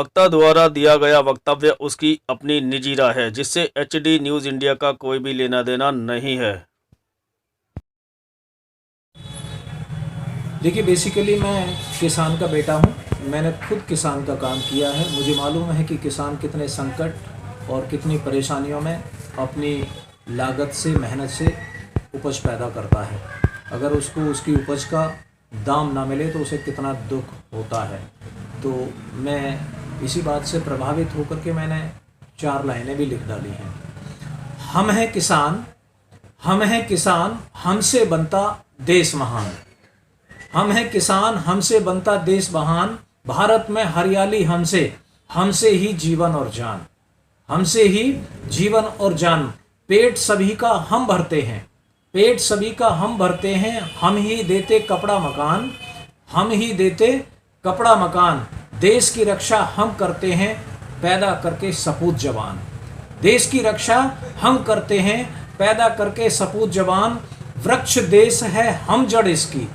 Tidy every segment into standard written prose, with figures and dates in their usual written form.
वक्ता द्वारा दिया गया वक्तव्य उसकी अपनी निजी राय है, जिससे एचडी न्यूज़ इंडिया का कोई भी लेना देना नहीं है। देखिए, बेसिकली मैं किसान का बेटा हूँ। मैंने खुद किसान का काम किया है। मुझे मालूम है कि किसान कितने संकट और कितनी परेशानियों में अपनी लागत से, मेहनत से उपज पैदा करता है। अगर उसको उसकी उपज का दाम ना मिले तो उसे कितना दुख होता है। तो मैं इसी बात से प्रभावित होकर के मैंने 4 लाइनें भी लिख डाली हैं। हम हैं किसान, हम हैं किसान, हमसे बनता देश महान। हम हैं किसान, हमसे बनता देश महान। भारत में हरियाली हमसे, हमसे ही जीवन और जान, हमसे ही जीवन और जान। पेट सभी का हम भरते हैं, पेट सभी का हम भरते हैं। हम ही देते कपड़ा मकान, हम ही देते कपड़ा मकान। देश की रक्षा हम करते हैं, पैदा करके सपूत जवान। देश की रक्षा हम करते हैं, पैदा करके सपूत जवान। वृक्ष देश है, हम जड़ इसकी,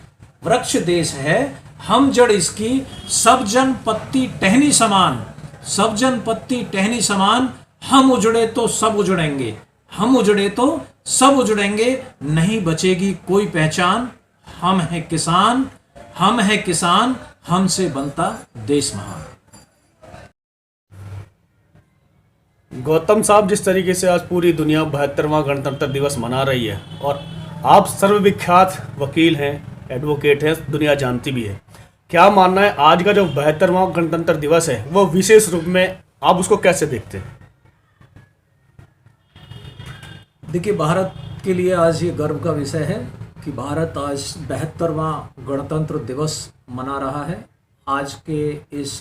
वृक्ष देश है, हम जड़ इसकी। सब जन पत्ती टहनी समान, सब जन पत्ती टहनी समान। हम उजड़े तो सब उजड़ेंगे, हम उजड़े तो सब उजड़ेंगे। नहीं बचेगी कोई पहचान। हम हैं किसान, हम हैं किसान, हमसे बनता देश महान। गौतम साहब, जिस तरीके से आज पूरी दुनिया 72वां गणतंत्र दिवस मना रही है और आप सर्वविख्यात वकील हैं, एडवोकेट हैं, दुनिया जानती भी है, क्या मानना है आज का जो 72वां गणतंत्र दिवस है वो विशेष रूप में आप उसको कैसे देखते हैं? देखिए, भारत के लिए आज ये गर्व का विषय है कि भारत आज 72वां गणतंत्र दिवस मना रहा है। आज के इस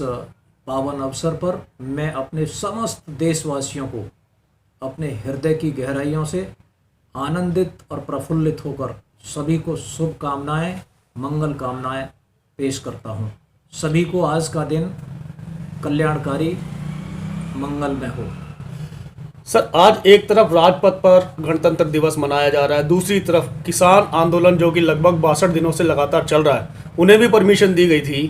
पावन अवसर पर मैं अपने समस्त देशवासियों को अपने हृदय की गहराइयों से आनंदित और प्रफुल्लित होकर सभी को शुभकामनाएं, मंगल कामनाएं पेश करता हूं। सभी को आज का दिन कल्याणकारी, मंगलमय हो। सर, आज एक तरफ राजपथ पर गणतंत्र दिवस मनाया जा रहा है, दूसरी तरफ किसान आंदोलन जो कि लगभग 62 दिनों से लगातार चल रहा है, उन्हें भी परमिशन दी गई थी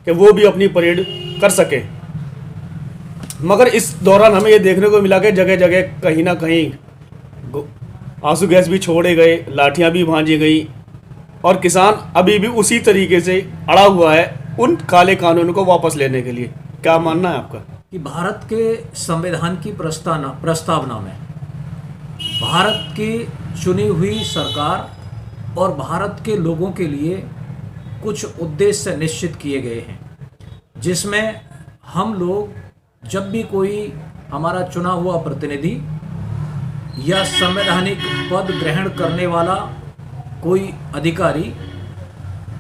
कि वो भी अपनी परेड कर सके। मगर इस दौरान हमें ये देखने को मिला कि जगह जगह कहीं ना कहीं आंसू गैस भी छोड़े गए, लाठियां भी भांजी गई और किसान अभी भी उसी तरीके से अड़ा हुआ है उन काले कानूनों को वापस लेने के लिए। क्या मानना है आपका? कि भारत के संविधान की प्रस्तावना में भारत की चुनी हुई सरकार और भारत के लोगों के लिए कुछ उद्देश्य निश्चित किए गए हैं, जिसमें हम लोग जब भी कोई हमारा चुना हुआ प्रतिनिधि या संवैधानिक पद ग्रहण करने वाला कोई अधिकारी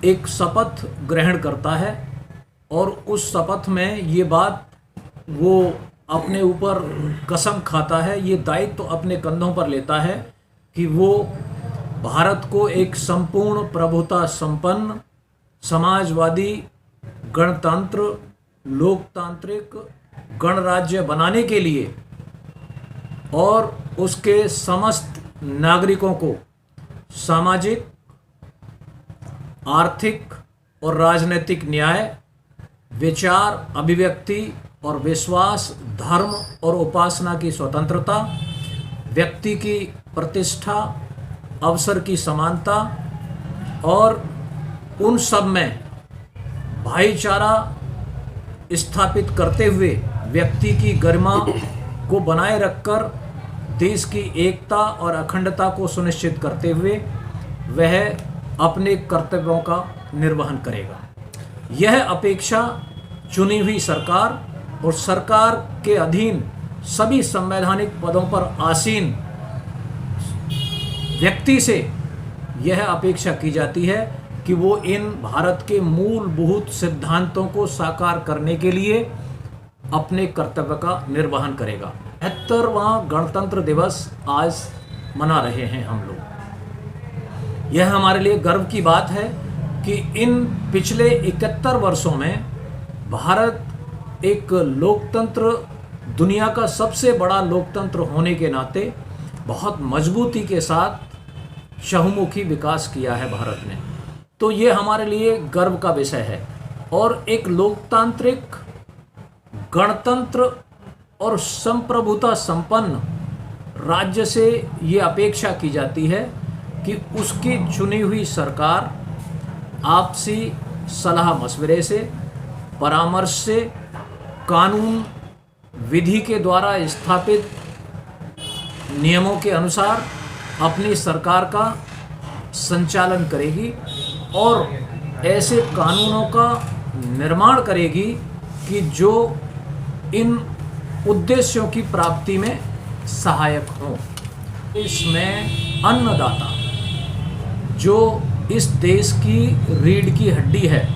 एक शपथ ग्रहण करता है और उस शपथ में ये बात वो अपने ऊपर कसम खाता है, ये दायित्व तो अपने कंधों पर लेता है कि वो भारत को एक संपूर्ण प्रभुता संपन्न समाजवादी गणतंत्र लोकतांत्रिक गणराज्य बनाने के लिए और उसके समस्त नागरिकों को सामाजिक, आर्थिक और राजनीतिक न्याय, विचार, अभिव्यक्ति और विश्वास, धर्म और उपासना की स्वतंत्रता, व्यक्ति की प्रतिष्ठा, अवसर की समानता और उन सब में भाईचारा स्थापित करते हुए व्यक्ति की गरिमा को बनाए रखकर देश की एकता और अखंडता को सुनिश्चित करते हुए वह अपने कर्तव्यों का निर्वहन करेगा। यह अपेक्षा चुनी हुई सरकार और सरकार के अधीन सभी संवैधानिक पदों पर आसीन व्यक्ति से यह अपेक्षा की जाती है कि वो इन भारत के मूलभूत सिद्धांतों को साकार करने के लिए अपने कर्तव्य का निर्वहन करेगा। 72वां गणतंत्र दिवस आज मना रहे हैं हम लोग। यह हमारे लिए गर्व की बात है कि इन पिछले 71 वर्षों में भारत एक लोकतंत्र, दुनिया का सबसे बड़ा लोकतंत्र होने के नाते बहुत मजबूती के साथ बहुमुखी विकास किया है भारत ने। तो ये हमारे लिए गर्व का विषय है। और एक लोकतांत्रिक गणतंत्र और संप्रभुता संपन्न राज्य से ये अपेक्षा की जाती है कि उसकी चुनी हुई सरकार आपसी सलाह मशवरे से, परामर्श से, कानून विधि के द्वारा स्थापित नियमों के अनुसार अपनी सरकार का संचालन करेगी और ऐसे कानूनों का निर्माण करेगी कि जो इन उद्देश्यों की प्राप्ति में सहायक हों। इसमें अन्नदाता, जो इस देश की रीढ़ की हड्डी है,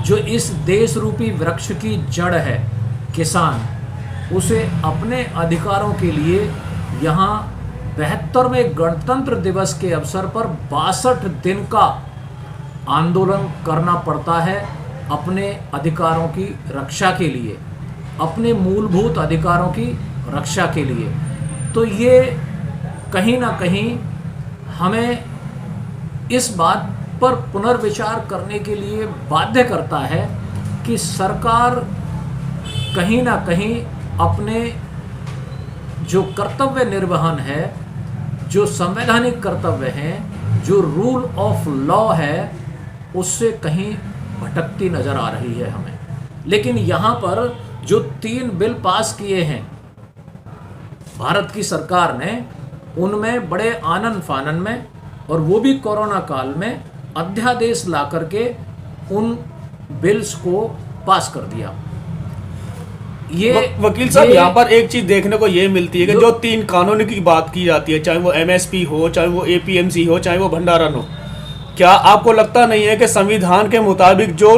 जो इस देश रूपी वृक्ष की जड़ है, किसान, उसे अपने अधिकारों के लिए यहाँ 72वें गणतंत्र दिवस के अवसर पर 62 दिन का आंदोलन करना पड़ता है अपने अधिकारों की रक्षा के लिए, अपने मूलभूत अधिकारों की रक्षा के लिए। तो ये कहीं ना कहीं हमें इस बात पर पुनर्विचार करने के लिए बाध्य करता है कि सरकार कहीं ना कहीं अपने जो कर्तव्य निर्वहन है, जो संवैधानिक कर्तव्य हैं, जो रूल ऑफ लॉ है, उससे कहीं भटकती नजर आ रही है हमें। लेकिन यहाँ पर जो 3 बिल पास किए हैं भारत की सरकार ने, उनमें बड़े आनन फानन में, और वो भी कोरोना काल में, अध्यादेश ला करके उन बिल्स को पास कर दिया। वकील साहब, यहाँ पर एक चीज देखने को ये मिलती है कि जो 3 कानून की बात की जाती है, चाहे वो एमएसपी हो, चाहे वो एपीएमसी हो, चाहे वो भंडारण हो, क्या आपको लगता नहीं है कि संविधान के मुताबिक जो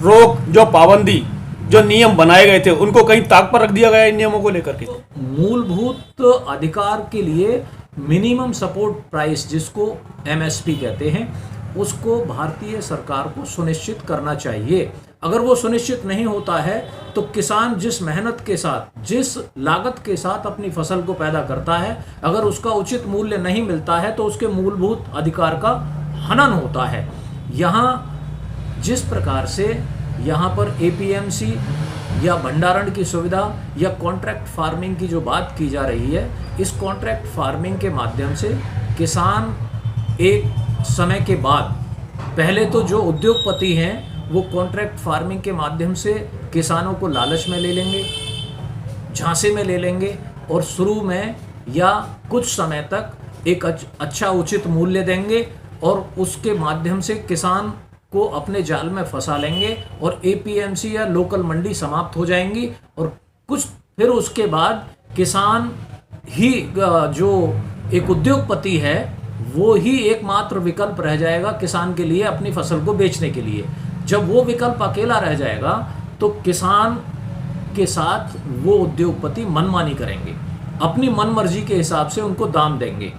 रोक, जो पाबंदी, जो नियम बनाए गए थे, उनको कहीं ताक पर रख दिया गया इन नियमों को लेकर के? मूलभूत अधिकार के लिए मिनिमम सपोर्ट प्राइस, जिसको एमएसपी कहते हैं, उसको भारतीय सरकार को सुनिश्चित करना चाहिए। अगर वो सुनिश्चित नहीं होता है तो किसान जिस मेहनत के साथ, जिस लागत के साथ अपनी फसल को पैदा करता है, अगर उसका उचित मूल्य नहीं मिलता है तो उसके मूलभूत अधिकार का हनन होता है। यहाँ जिस प्रकार से यहाँ पर एपीएमसी या भंडारण की सुविधा या कॉन्ट्रैक्ट फार्मिंग की जो बात की जा रही है, इस कॉन्ट्रैक्ट फार्मिंग के माध्यम से किसान एक समय के बाद, पहले तो जो उद्योगपति हैं वो कॉन्ट्रैक्ट फार्मिंग के माध्यम से किसानों को लालच में ले लेंगे, झांसे में ले लेंगे, और शुरू में या कुछ समय तक एक अच्छा उचित मूल्य देंगे और उसके माध्यम से किसान को अपने जाल में फंसा लेंगे और एपीएमसी या लोकल मंडी समाप्त हो जाएंगी, और कुछ फिर उसके बाद किसान ही, जो एक उद्योगपति है, वो ही एकमात्र विकल्प रह जाएगा किसान के लिए अपनी फसल को बेचने के लिए। जब वो विकल्प अकेला रह जाएगा तो किसान के साथ वो उद्योगपति मनमानी करेंगे, अपनी मनमर्जी के हिसाब से उनको दाम देंगे,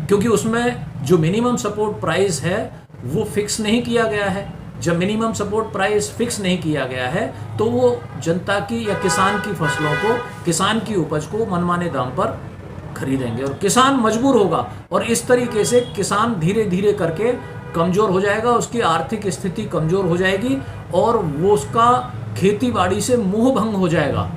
क्योंकि उसमें जो मिनिमम सपोर्ट प्राइस है वो फिक्स नहीं किया गया है। जब मिनिमम सपोर्ट प्राइस फिक्स नहीं किया गया है तो वो जनता की या किसान की फसलों को, किसान की उपज को मनमाने दाम पर खरीदेंगे और किसान मजबूर होगा, और इस तरीके से किसान धीरे धीरे करके कमज़ोर हो जाएगा, उसकी आर्थिक स्थिति कमज़ोर हो जाएगी और वो उसका खेती बाड़ी से मोह भंग हो जाएगा।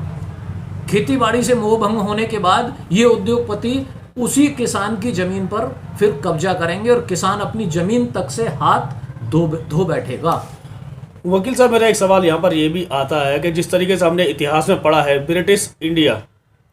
खेती बाड़ी से मोह भंग होने के बाद ये उद्योगपति उसी किसान की ज़मीन पर फिर कब्जा करेंगे और किसान अपनी ज़मीन तक से हाथ धो बैठेगा। वकील साहब, मेरा एक सवाल यहाँ पर ये भी आता है कि जिस तरीके से हमने इतिहास में पढ़ा है, ब्रिटिश इंडिया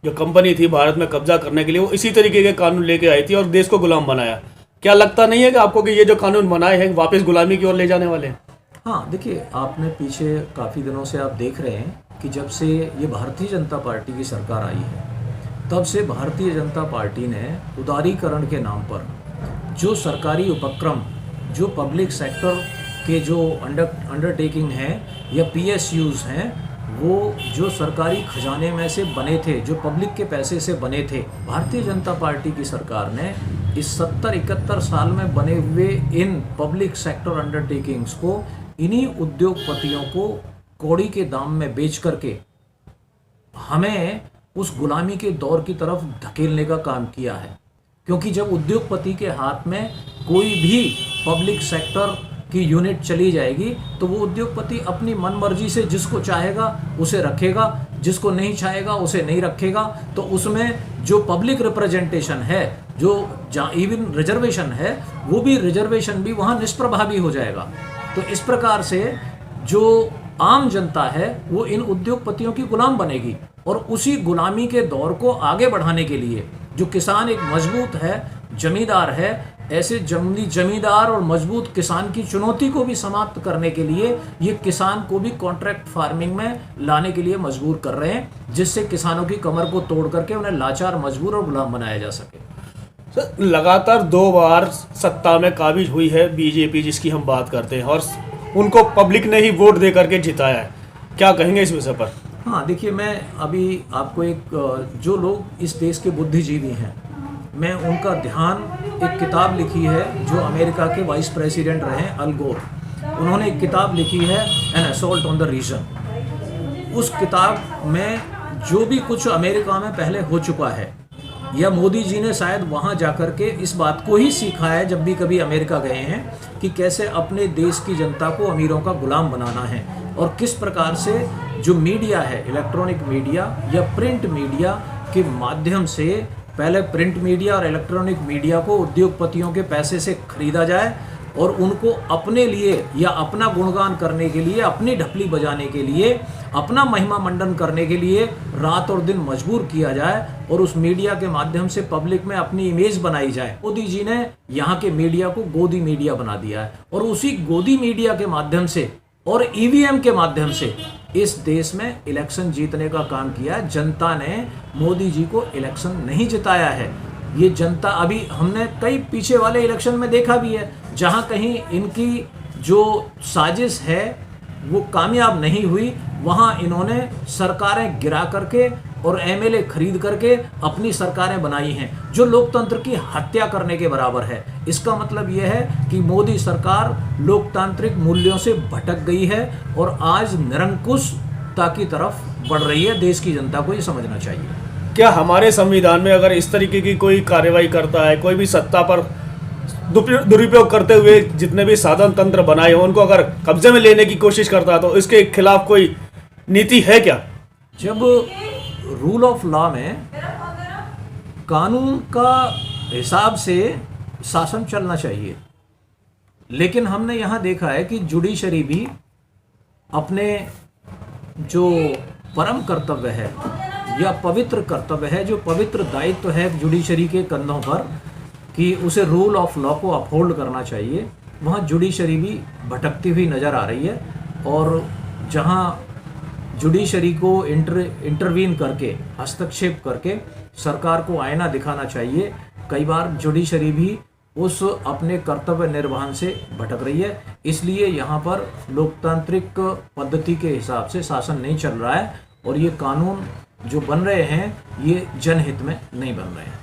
जो कंपनी थी भारत में कब्जा करने के लिए, वो इसी तरीके के कानून लेके आई थी और देश को गुलाम बनाया। क्या लगता नहीं है कि आपको कि ये जो कानून बनाए हैं वापस गुलामी की ओर ले जाने वाले हैं? हाँ, देखिए, आपने पीछे काफ़ी दिनों से आप देख रहे हैं कि जब से ये भारतीय जनता पार्टी की सरकार आई है, तब से भारतीय जनता पार्टी ने उदारीकरण के नाम पर जो सरकारी उपक्रम, जो पब्लिक सेक्टर के जो अंडरटेकिंग हैं या पीएसयूज़ हैं, वो जो सरकारी खजाने में से बने थे, जो पब्लिक के पैसे से बने थे, भारतीय जनता पार्टी की सरकार ने इस 70-71 साल में बने हुए इन पब्लिक सेक्टर अंडरटेकिंग्स को इन्हीं उद्योगपतियों को कौड़ी के दाम में बेच करके हमें उस गुलामी के दौर की तरफ धकेलने का काम किया है। क्योंकि जब उद्योगपति के हाथ में कोई भी पब्लिक सेक्टर की यूनिट चली जाएगी तो वो उद्योगपति अपनी मनमर्जी से जिसको चाहेगा उसे रखेगा, जिसको नहीं चाहेगा उसे नहीं रखेगा, तो उसमें जो पब्लिक रिप्रेजेंटेशन है, जो इवन रिजर्वेशन है, वो भी रिजर्वेशन भी वहाँ निष्प्रभावी हो जाएगा। तो इस प्रकार से जो आम जनता है वो इन उद्योगपतियों की गुलाम बनेगी, और उसी गुलामी के दौर को आगे बढ़ाने के लिए जो किसान एक मजबूत है, जमींदार है, ऐसे जमींदार और मजबूत किसान की चुनौती को भी समाप्त करने के लिए ये किसान को भी कॉन्ट्रैक्ट फार्मिंग में लाने के लिए मजबूर कर रहे हैं, जिससे किसानों की कमर को तोड़ करके उन्हें लाचार, मजबूर और गुलाम बनाया जा सके। सर, लगातार 2 बार सत्ता में काबिज हुई है बीजेपी, जिसकी हम बात करते हैं, और उनको पब्लिक ने ही वोट दे करके जिताया है। क्या कहेंगे इस विषय पर? हाँ, देखिए, मैं अभी आपको जो लोग इस देश के बुद्धिजीवी हैं, मैं उनका ध्यान, एक किताब लिखी है जो अमेरिका के वाइस प्रेसिडेंट रहे अल गोर, उन्होंने एक किताब लिखी है an assault on the reason. उस किताब में जो भी कुछ अमेरिका में पहले हो चुका है, या मोदी जी ने शायद वहाँ जाकर के इस बात को ही सीखा है जब भी कभी अमेरिका गए हैं, कि कैसे अपने देश की जनता को अमीरों का गुलाम बनाना है, और किस प्रकार से जो मीडिया है, इलेक्ट्रॉनिक मीडिया या प्रिंट मीडिया के माध्यम से, पहले प्रिंट मीडिया और इलेक्ट्रॉनिक मीडिया को उद्योगपतियों के पैसे से खरीदा जाए, और उनको अपने लिए या अपना गुणगान करने के लिए, अपनी ढपली बजाने के लिए, अपना महिमा मंडन करने के लिए रात और दिन मजबूर किया जाए, और उस मीडिया के माध्यम से पब्लिक में अपनी इमेज बनाई जाए। मोदी जी ने यहाँ के मीडिया को गोदी मीडिया बना दिया है, और उसी गोदी मीडिया के माध्यम से और ईवीएम के माध्यम से इस देश में इलेक्शन जीतने का काम किया है। जनता ने मोदी जी को इलेक्शन नहीं जिताया है। ये जनता, अभी हमने कई पीछे वाले इलेक्शन में देखा भी है, जहां कहीं इनकी जो साजिश है वो कामयाब नहीं हुई, वहां इन्होंने सरकारें गिरा करके और एमएलए खरीद करके अपनी सरकारें बनाई हैं, जो लोकतंत्र की हत्या करने के बराबर है। इसका मतलब यह है कि मोदी सरकार लोकतांत्रिक मूल्यों से भटक गई है और आज निरंकुशता की तरफ बढ़ रही है। देश की जनता को ये समझना चाहिए। क्या हमारे संविधान में अगर इस तरीके की कोई कार्रवाई करता है, कोई भी सत्ता पर दुरुपयोग करते हुए जितने भी साधन तंत्र बनाए हैं उनको अगर कब्जे में लेने की कोशिश करता है, तो इसके खिलाफ कोई नीति है क्या? जब रूल ऑफ लॉ में कानून का हिसाब से शासन चलना चाहिए, लेकिन हमने यहाँ देखा है कि जुडिशरी भी अपने जो परम कर्तव्य है या पवित्र कर्तव्य है, जो पवित्र दायित्व है जुडिशरी के कंधों पर, कि उसे रूल ऑफ लॉ को अपहोल्ड करना चाहिए, वहाँ जुडिशरी भी भटकती हुई नज़र आ रही है। और जहाँ जुडिशरी को इंटरवीन करके, हस्तक्षेप करके सरकार को आईना दिखाना चाहिए, कई बार जुडिशरी भी उस अपने कर्तव्य निर्वहन से भटक रही है। इसलिए यहाँ पर लोकतांत्रिक पद्धति के हिसाब से शासन नहीं चल रहा है, और ये कानून जो बन रहे हैं ये जनहित में नहीं बन रहे हैं।